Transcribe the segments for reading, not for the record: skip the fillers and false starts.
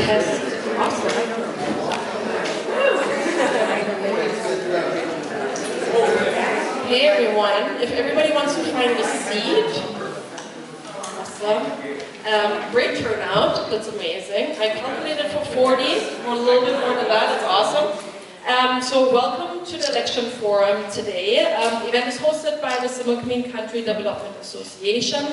Test. Awesome. Hey everyone, if everybody wants to find a seat. Awesome. Great turnout, that's amazing. I calculated for 40, or a little bit more than that, that's awesome. So welcome to the Election Forum today. The event is hosted by the Similkameen Country Development Association.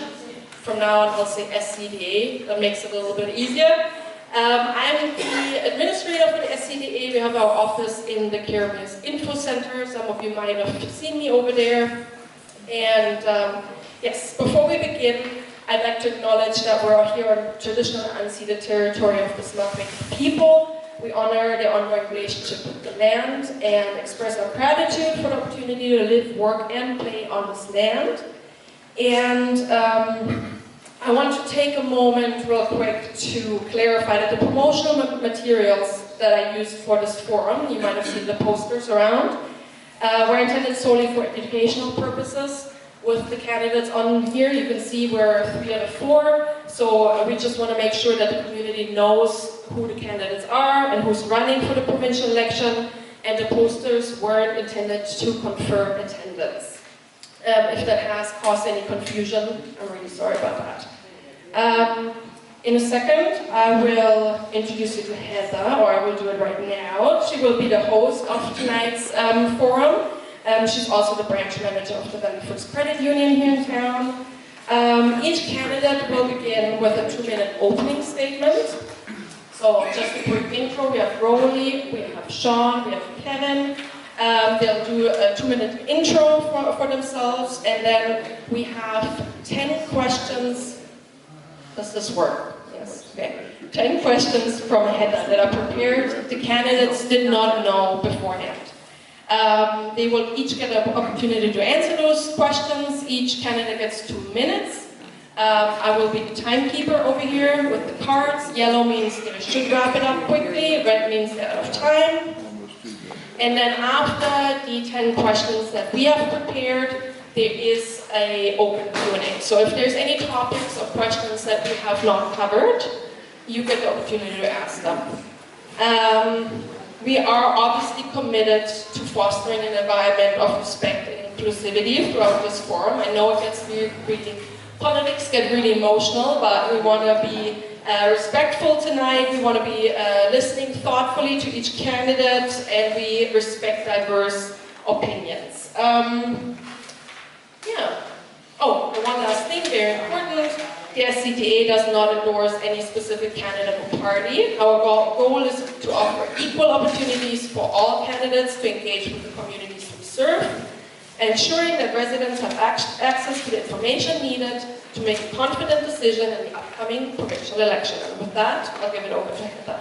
From now on I'll say SCDA, that makes it a little bit easier. I'm the administrator for the SCDA. We have our office in the Keremeos Info Center. Some of you might have seen me over there. And yes, before we begin, I'd like to acknowledge that we're here on traditional unceded territory of the Similkameen people. We honor the ongoing relationship with the land and express our gratitude for the opportunity to live, work, and play on this land. And I want to take a moment real quick to clarify that the promotional materials that I used for this forum, you might have seen the posters around, were intended solely for educational purposes. With the candidates on here, you can see we're 3 out of 4, so we just want to make sure that the community knows who the candidates are and who's running for the provincial election, and the posters weren't intended to confirm attendance. If that has caused any confusion, I'm really sorry about that. In a second, I will introduce you to Heather, or I will do it right now. She will be the host of tonight's forum. She's also the branch manager of the Valley First Credit Union here in town. Each candidate will begin with a 2-minute opening statement. So just a quick intro, we have Roly, we have Sean, we have Kevin. They'll do a 2-minute intro for themselves, and then we have 10 questions. Does this work? Yes, okay. 10 questions from Heather that are prepared. The candidates did not know beforehand. They will each get an opportunity to answer those questions. Each candidate gets 2 minutes. I will be the timekeeper over here with the cards. Yellow means they should wrap it up quickly. Red means they're out of time. And then after the 10 questions that we have prepared, there is an open Q&A. So if there's any topics or questions that we have not covered, you get the opportunity to ask them. We are obviously committed to fostering an environment of respect and inclusivity throughout this forum. I know it gets really politics get really emotional, but we want to be respectful tonight. We want to be listening thoughtfully to each candidate, and we respect diverse opinions. Yeah. Oh, the one last thing, very important. The SCDA does not endorse any specific candidate or party. Our goal is to offer equal opportunities for all candidates to engage with the communities we serve, ensuring that residents have access to the information needed to make a confident decision in the upcoming provincial election. And with that, I'll give it over to Heather.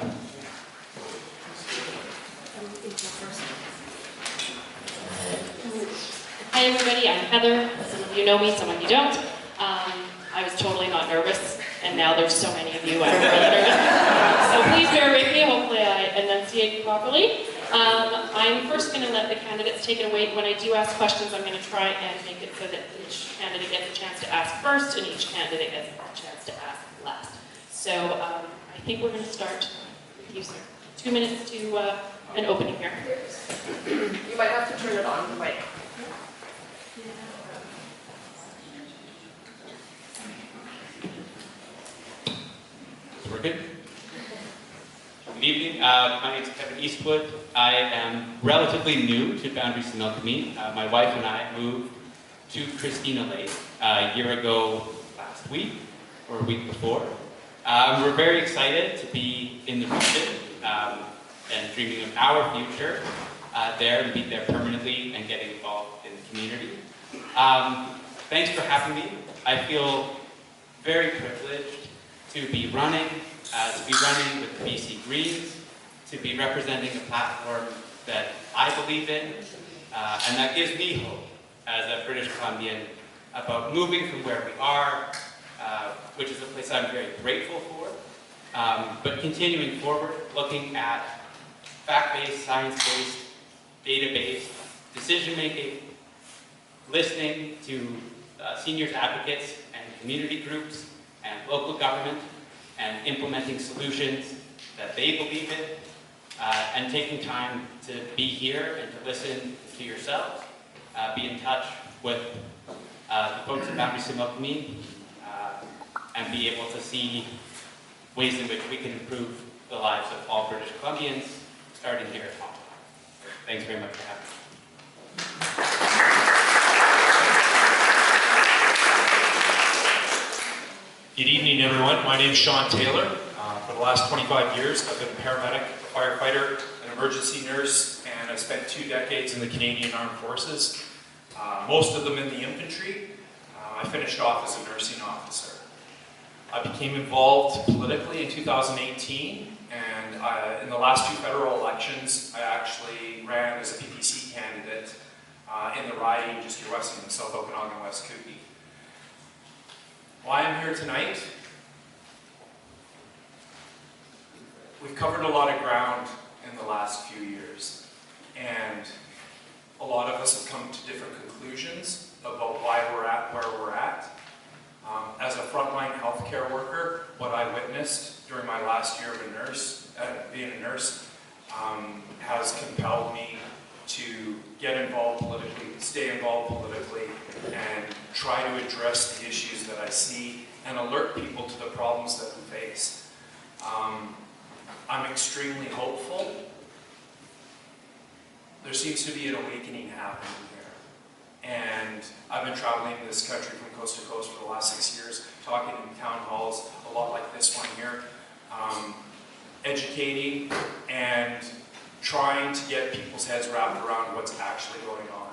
Hi everybody, I'm Heather. Some of you know me, some of you don't. I was totally not nervous, and now there's so many of you, I'm really nervous. So please bear with me, hopefully I enunciate properly. I'm first going to let the candidates take it away. When I do ask questions, I'm going to try and make it so that each candidate gets a chance to ask first, and each candidate gets a chance to ask last. So I think we're going to start with you, sir. 2 minutes to an opening here. You might have to turn it on, the mic. Working? Good evening. My name is Kevin Eastwood. I am relatively new to boundary-similkameen. My wife and I moved to Christina Lake a year ago last week, or a week before. We're very excited to be in the region and dreaming of our future there, and be there permanently and getting involved in the community. Thanks for having me. I feel very privileged to be running with the BC Greens, to be representing a platform that I believe in, and that gives me hope as a British Columbian about moving from where we are, which is a place I'm very grateful for, but continuing forward, looking at fact-based, science-based, data-based decision-making, listening to seniors advocates and community groups and local government, and implementing solutions that they believe in, and taking time to be here and to listen to yourselves, be in touch with the folks at boundary-similkameen, and be able to see ways in which we can improve the lives of all British Columbians, starting here at home. Thanks very much for having me. Good evening, everyone. My name is Sean Taylor. For the last 25 years, I've been a paramedic, a firefighter, an emergency nurse, and I spent 2 decades in the Canadian Armed Forces, most of them in the infantry. I finished off as a nursing officer. I became involved politically in 2018, and in the last 2 federal elections, I actually ran as a PPC candidate in the riding just here west in South Okanagan, West Kootenai. Why I'm here tonight? We've covered a lot of ground in the last few years, and a lot of us have come to different conclusions about why we're at where we're at. As a frontline healthcare worker, what I witnessed during my last year of being a nurse, has compelled me to get involved politically, stay involved politically, and try to address the issues that I see and alert people to the problems that we face. I'm extremely hopeful. There seems to be an awakening happening here. And I've been traveling this country from coast to coast for the last 6 years, talking in town halls, a lot like this one here, educating and trying to get people's heads wrapped around what's actually going on.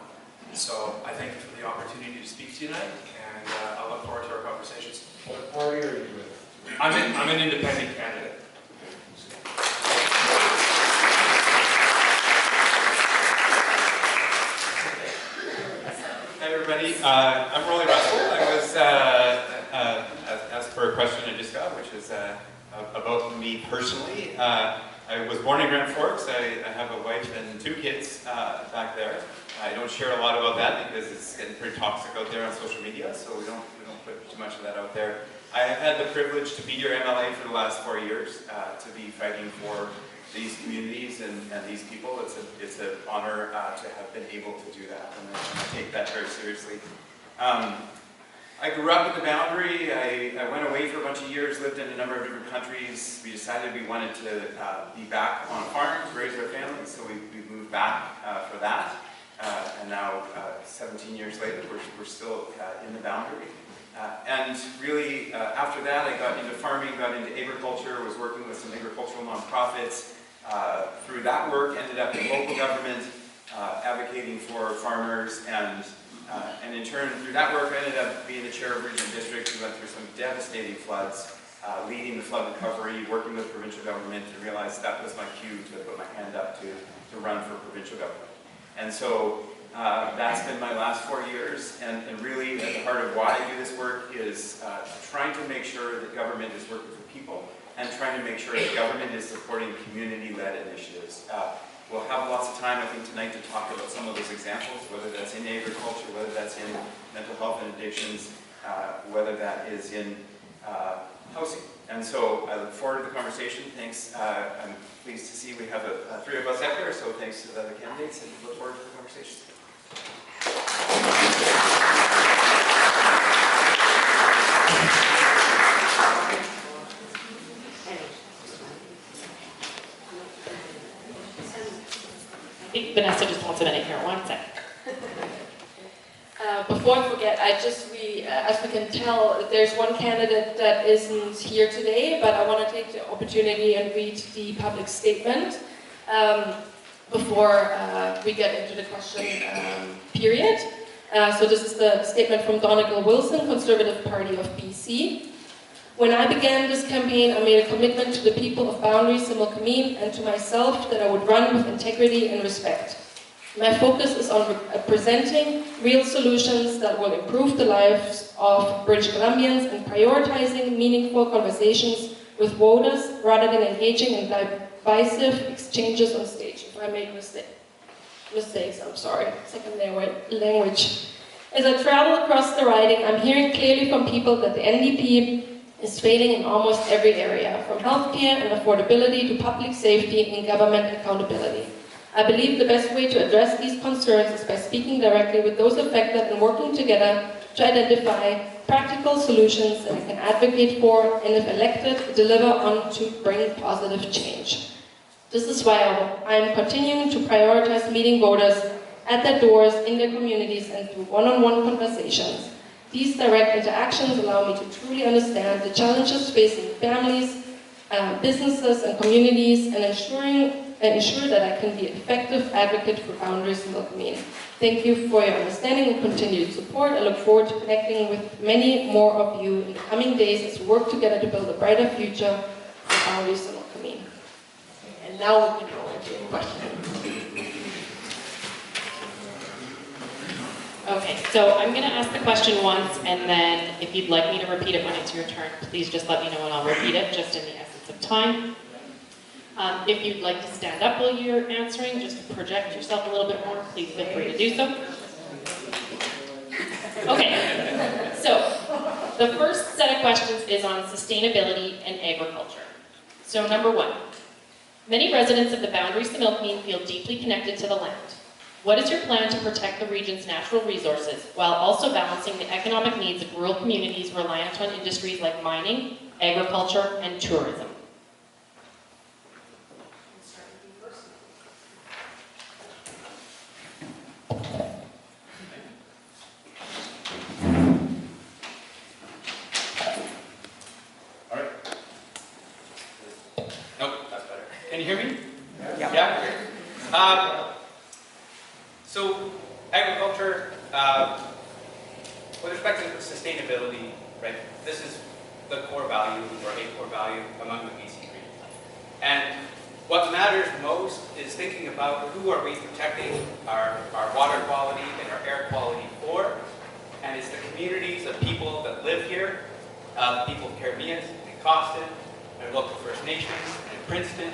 So I thank you for the opportunity to speak to you tonight, and I look forward to our conversations. What party are you with? I'm an independent candidate. Hi everybody, I'm Roly. I was asked for a question I just got, which is about me personally. I was born in Grand Forks. I have a wife and 2 kids back there. I don't share a lot about that because it's getting pretty toxic out there on social media, so we don't put too much of that out there. I have had the privilege to be your MLA for the last 4 years, to be fighting for these communities and these people. It's an honor to have been able to do that, and I take that very seriously. I grew up in the Boundary. I went away for a bunch of years, lived in a number of different countries. We decided we wanted to be back on farms, raise our families, so we moved back for that. And now, 17 years later, we're still in the Boundary. And really, after that, I got into farming, got into agriculture, was working with some agricultural nonprofits. Through that work, ended up in local government, advocating for farmers, and in turn, through that work, I ended up being the chair of regional district. We went through some devastating floods, leading the flood recovery, working with provincial government, and realized that was my cue to put my hand up to run for provincial government. And so that's been my last 4 years, and really at the heart of why I do this work is trying to make sure that government is working for people, and trying to make sure that government is supporting community-led initiatives. We'll have lots of time, I think, tonight to talk about some of those examples, whether that's in agriculture, whether that's in mental health and addictions, whether that is in housing. And so I look forward to the conversation. Thanks. I'm pleased to see we have 3 of us up here, so thanks to the other candidates, and look forward to the conversation. I think Vanessa just wants a minute here. 1 second. Before I forget, as we can tell, there's one candidate that isn't here today, but I want to take the opportunity and read the public statement before we get into the question period. So this is the statement from Donegal Wilson, Conservative Party of BC. When I began this campaign, I made a commitment to the people of boundary-similkameen and to myself that I would run with integrity and respect. My focus is on presenting real solutions that will improve the lives of British Columbians and prioritizing meaningful conversations with voters rather than engaging in divisive exchanges on stage. If I make mistakes, I'm sorry. Second language. As I travel across the riding, I'm hearing clearly from people that the NDP is failing in almost every area, from healthcare and affordability to public safety and government accountability. I believe the best way to address these concerns is by speaking directly with those affected and working together to identify practical solutions that we can advocate for, and if elected, deliver on to bring positive change. This is why I am continuing to prioritize meeting voters at their doors, in their communities, and through one-on-one conversations. These direct interactions allow me to truly understand the challenges facing families, businesses, and communities, and ensure that I can be an effective advocate for boundary-similkameen. Thank you for your understanding and continued support. I look forward to connecting with many more of you in the coming days as we work together to build a brighter future for boundary-similkameen. And now we can go into your questions. Okay, so I'm going to ask the question once, and then if you'd like me to repeat it when it's your turn, please just let me know and I'll repeat it, just in the essence of time. If you'd like to stand up while you're answering, just to project yourself a little bit more, please feel free to do so. Okay, so the first set of questions is on sustainability and agriculture. So number 1, many residents of the boundary-similkameen feel deeply connected to the land. What is your plan to protect the region's natural resources while also balancing the economic needs of rural communities reliant on industries like mining, agriculture, and tourism? All right. Nope, that's better. Can you hear me? Yeah? Great. So, agriculture, with respect to sustainability, right, this is the core value, or a core value, among the BC region. And what matters most is thinking about who are we protecting our water quality and our air quality for, and it's the communities of people that live here, the people of Keremeos and Costin, and local First Nations, and Princeton.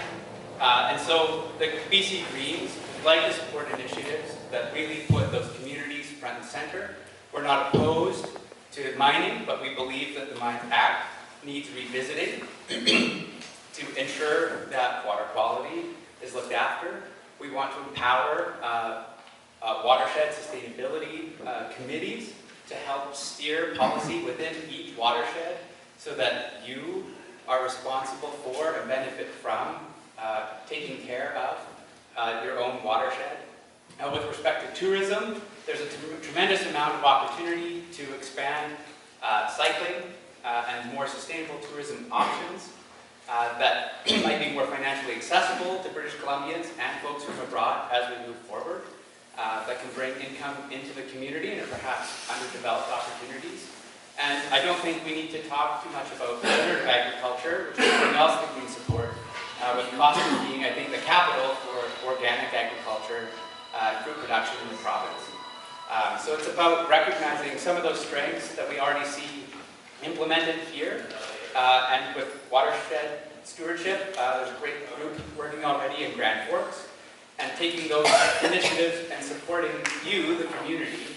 And so the BC Greens like to support initiatives that really put those communities front and center. We're not opposed to mining, but we believe that the Mines Act needs revisiting to ensure that water quality is looked after. We want to empower watershed sustainability committees to help steer policy within each watershed so that you are responsible for and benefit from taking care of your own watershed. With respect to tourism, there's a tremendous amount of opportunity to expand cycling and more sustainable tourism options that might be more financially accessible to British Columbians and folks from abroad as we move forward, that can bring income into the community and perhaps underdeveloped opportunities. And I don't think we need to talk too much about regenerative agriculture, which is something else that we support, with Costin being, I think, the capital for organic agriculture fruit production in the province. So it's about recognizing some of those strengths that we already see implemented here. And with watershed stewardship, there's a great group working already in Grand Forks, and taking those initiatives and supporting you, the community,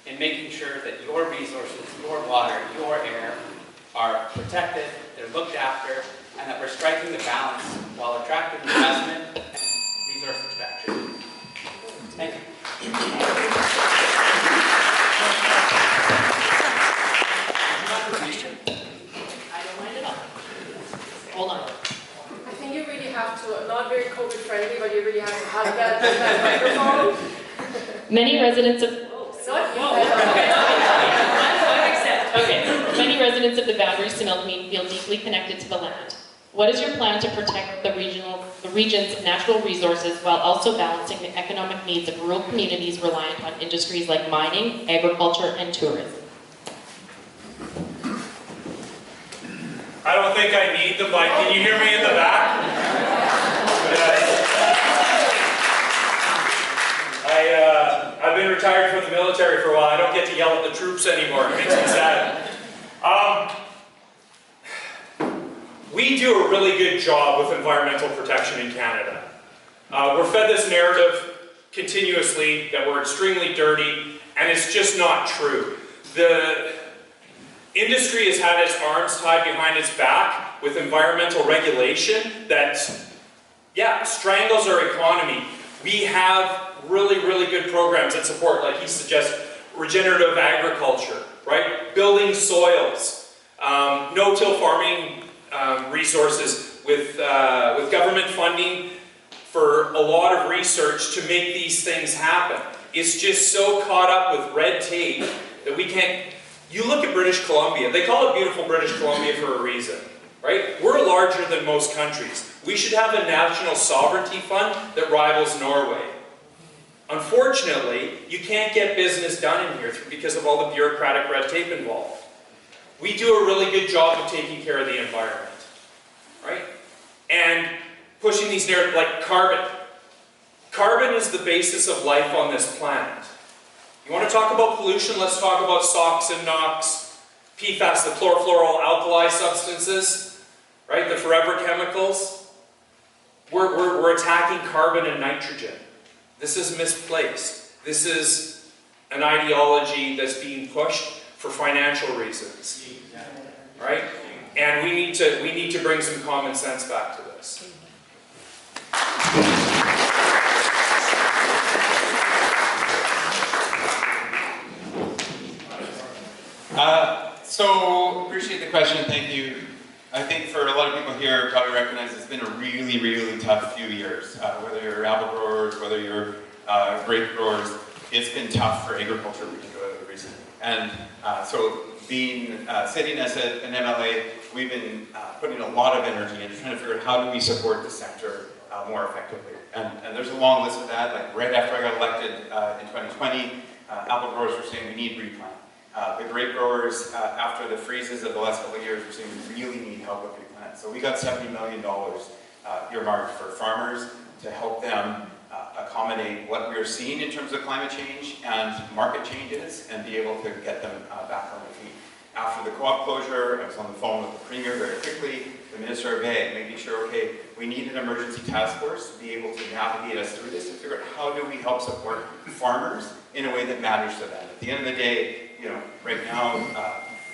in making sure that your resources, your water, your air are protected, they're looked after, and that we're striking the balance while attracting investment and resource protection. Thank you. I don't mind at all. Hold on. I think you really have to, not very COVID friendly, but you really have to hug that microphone. Many residents of Many residents of the boundary-similkameen feel deeply connected to the land. What is your plan to protect the region's natural resources while also balancing the economic needs of rural communities reliant on industries like mining, agriculture, and tourism? I don't think I need the mic. Can you hear me in the back? Yes. I've been retired from the military for a while. I don't get to yell at the troops anymore. It makes me sad. We do a really good job with environmental protection in Canada. We're fed this narrative continuously that we're extremely dirty, and it's just not true. industry has had its arms tied behind its back with environmental regulation that, yeah, strangles our economy. We have really, really good programs that support, like he suggests, regenerative agriculture, right? Building soils, no-till farming resources with government funding for a lot of research to make these things happen. It's just so caught up with red tape that we can't. You look at British Columbia, they call it beautiful British Columbia for a reason, right? We're larger than most countries. We should have a national sovereignty fund that rivals Norway. Unfortunately, you can't get business done in here because of all the bureaucratic red tape involved. We do a really good job of taking care of the environment, right? And pushing these narratives like carbon. Carbon is the basis of life on this planet. You want to talk about pollution? Let's talk about SOx and NOx, PFAS, the chlorofluoroalkali substances, right? The forever chemicals. We're attacking carbon and nitrogen. This is misplaced. This is an ideology that's being pushed for financial reasons, right? And we need to bring some common sense back to this. So, appreciate the question, thank you. I think for a lot of people here probably recognize it's been a really, really tough few years. Whether you're apple growers, whether you're grape growers, it's been tough for agriculture recently. And so sitting as an MLA, we've been putting a lot of energy into trying to figure out how do we support the sector more effectively. And there's a long list of that. Like right after I got elected in 2020, apple growers were saying we need replant. The grape growers, after the freezes of the last couple of years, were saying we really need help with replant. So we got $70 million earmarked for farmers to help them accommodate what we're seeing in terms of climate change and market changes and be able to get them back on their feet. After the co-op closure, I was on the phone with the Premier very quickly, the Minister of Ag, making sure, okay, we need an emergency task force to be able to navigate us through this, to figure out how do we help support farmers in a way that matters to them. At the end of the day, you know, right now,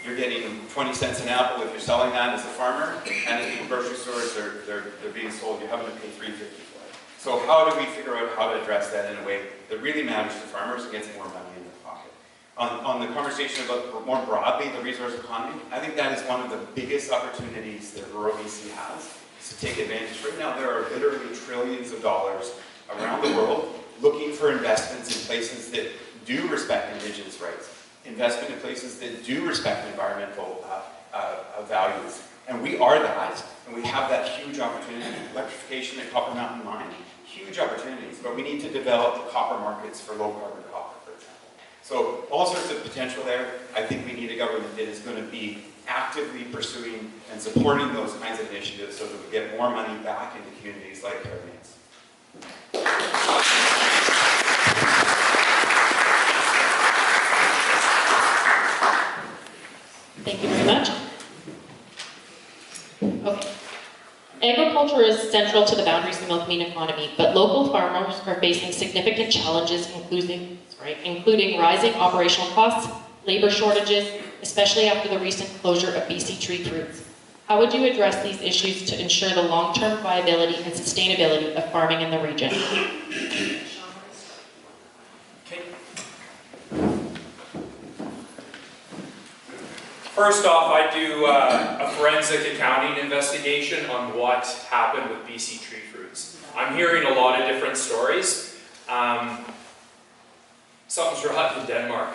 you're getting 20 cents an apple if you're selling that as a farmer, and at the grocery stores, they're being sold, you're having to pay $3.50 for it. So how do we figure out how to address that in a way that really matters to farmers and gets more money in their pocket? On the conversation about more broadly the resource economy, I think that is one of the biggest opportunities that rural BC has, is to take advantage. Right now, there are literally trillions of dollars around the world looking for investments in places that do respect Indigenous rights, investment in places that do respect environmental values. And we are that, and we have that huge opportunity. Electrification at Copper Mountain Mine, huge opportunities, but we need to develop copper markets for low carbon copper, for example. So all sorts of potential there. I think we need a government that is going to be actively pursuing and supporting those kinds of initiatives so that we get more money back into communities like Keremeos. Thank you very much. Okay. Agriculture is central to the boundary-similkameen economy, but local farmers are facing significant challenges, including rising operational costs, labor shortages, especially after the recent closure of BC tree fruits. How would you address these issues to ensure the long-term viability and sustainability of farming in the region? First off, I do a forensic accounting investigation on what happened with BC tree fruits. I'm hearing a lot of different stories. Something's rotten in Denmark.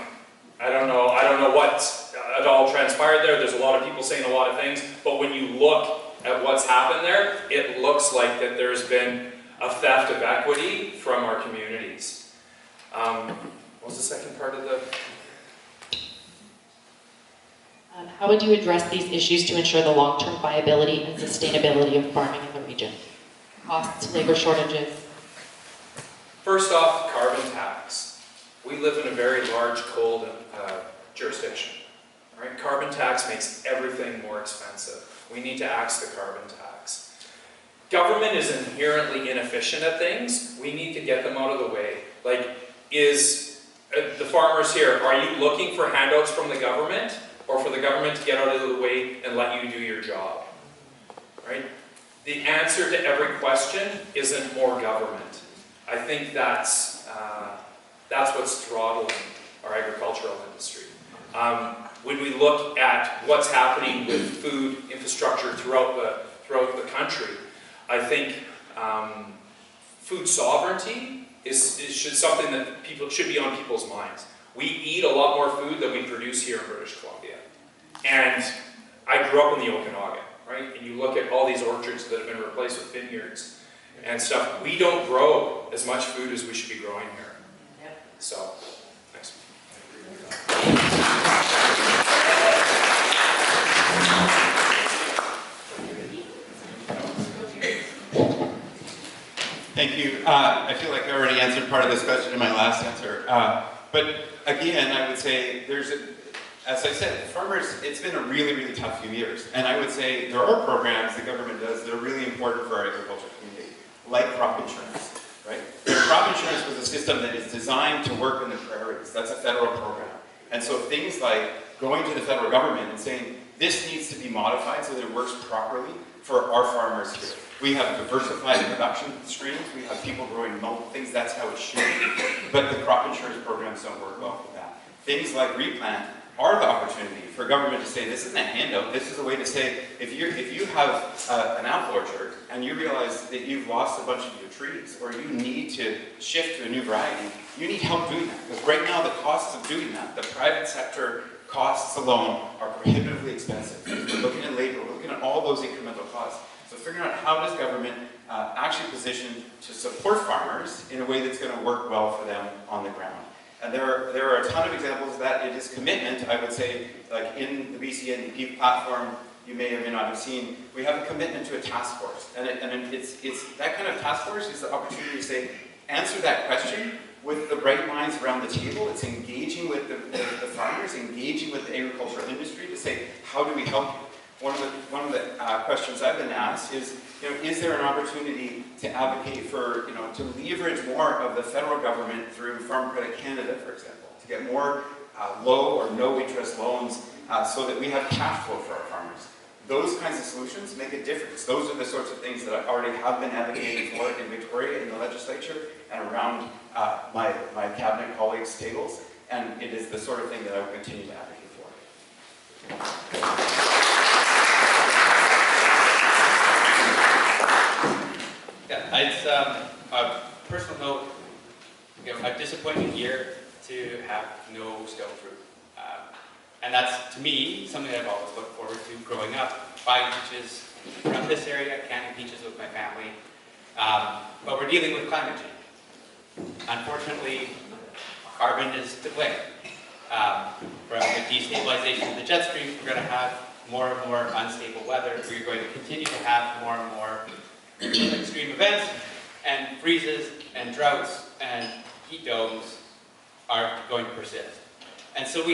I don't know what at all transpired there. There's a lot of people saying a lot of things, but when you look at what's happened there, it looks like that there's been a theft of equity from our communities. What was the second part of the... How would you address these issues to ensure the long-term viability and sustainability of farming in the region? Costs, labor shortages. First off, carbon tax. We live in a very large, cold jurisdiction. Right? Carbon tax makes everything more expensive. We need to axe the carbon tax. Government is inherently inefficient at things. We need to get them out of the way. Like, the farmers here, are you looking for handouts from the government? or for the government to get out of the way and let you do your job, right? The answer to every question isn't more government. I think that's what's throttling our agricultural industry. When we look at what's happening with food infrastructure throughout the country, I think food sovereignty is something that should be on people's minds. We eat a lot more food than we produce here in British Columbia. And I grew up in the Okanagan, right? And you look at all these orchards that have been replaced with vineyards and stuff. We don't grow as much food as we should be growing here. So, thanks. Thank you. I feel like I already answered part of this question in my last answer. But again, I would say as I said, farmers, it's been a really, really tough few years. And I would say there are programs the government does that are really important for our agricultural community, like crop insurance, right? Crop insurance was a system that is designed to work in the prairies. That's a federal program. And so things like going to the federal government and saying, this needs to be modified so that it works properly for our farmers here. We have diversified production streams. We have people growing multiple things. That's how it should be. But the crop insurance programs don't work well for that. Things like replant are the opportunity for government to say, this isn't a handout. This is a way to say, if you have an apple orchard and you realize that you've lost a bunch of your trees, or you need to shift to a new variety, you need help doing that. Because right now the costs of doing that, the private sector costs alone are prohibitively expensive. We're looking at labor, we're looking at all those incremental costs. So figuring out how does government actually position to support farmers in a way that's going to work well for them on the ground. And there are a ton of examples of that. It is commitment, I would say, like in the BC NDP platform, you may or may not have seen, we have a commitment to a task force. And it's that kind of task force is the opportunity to say, answer that question with the right minds around the table. It's engaging with the farmers, engaging with the agricultural industry to say, how do we help you? One of the questions I've been asked is, is there an opportunity to advocate for, to leverage more of the federal government through Farm Credit Canada, for example, to get more low or no interest loans so that we have cash flow for our farmers. Those kinds of solutions make a difference. Those are the sorts of things that I already have been advocating for in Victoria, in the legislature, and around my cabinet colleagues' tables. And it is the sort of thing that I will continue to advocate for. Yeah, it's a personal note, a disappointing year to have no stone fruit. And that's, to me, something I've always looked forward to growing up. Buying peaches around this area, canning peaches with my family. But we're dealing with climate change. Unfortunately, carbon is the play. From the destabilization of the jet stream, we're going to have more and more unstable weather. We're going to continue to have more and more extreme events, and freezes, and droughts, and heat domes are going to persist. And so we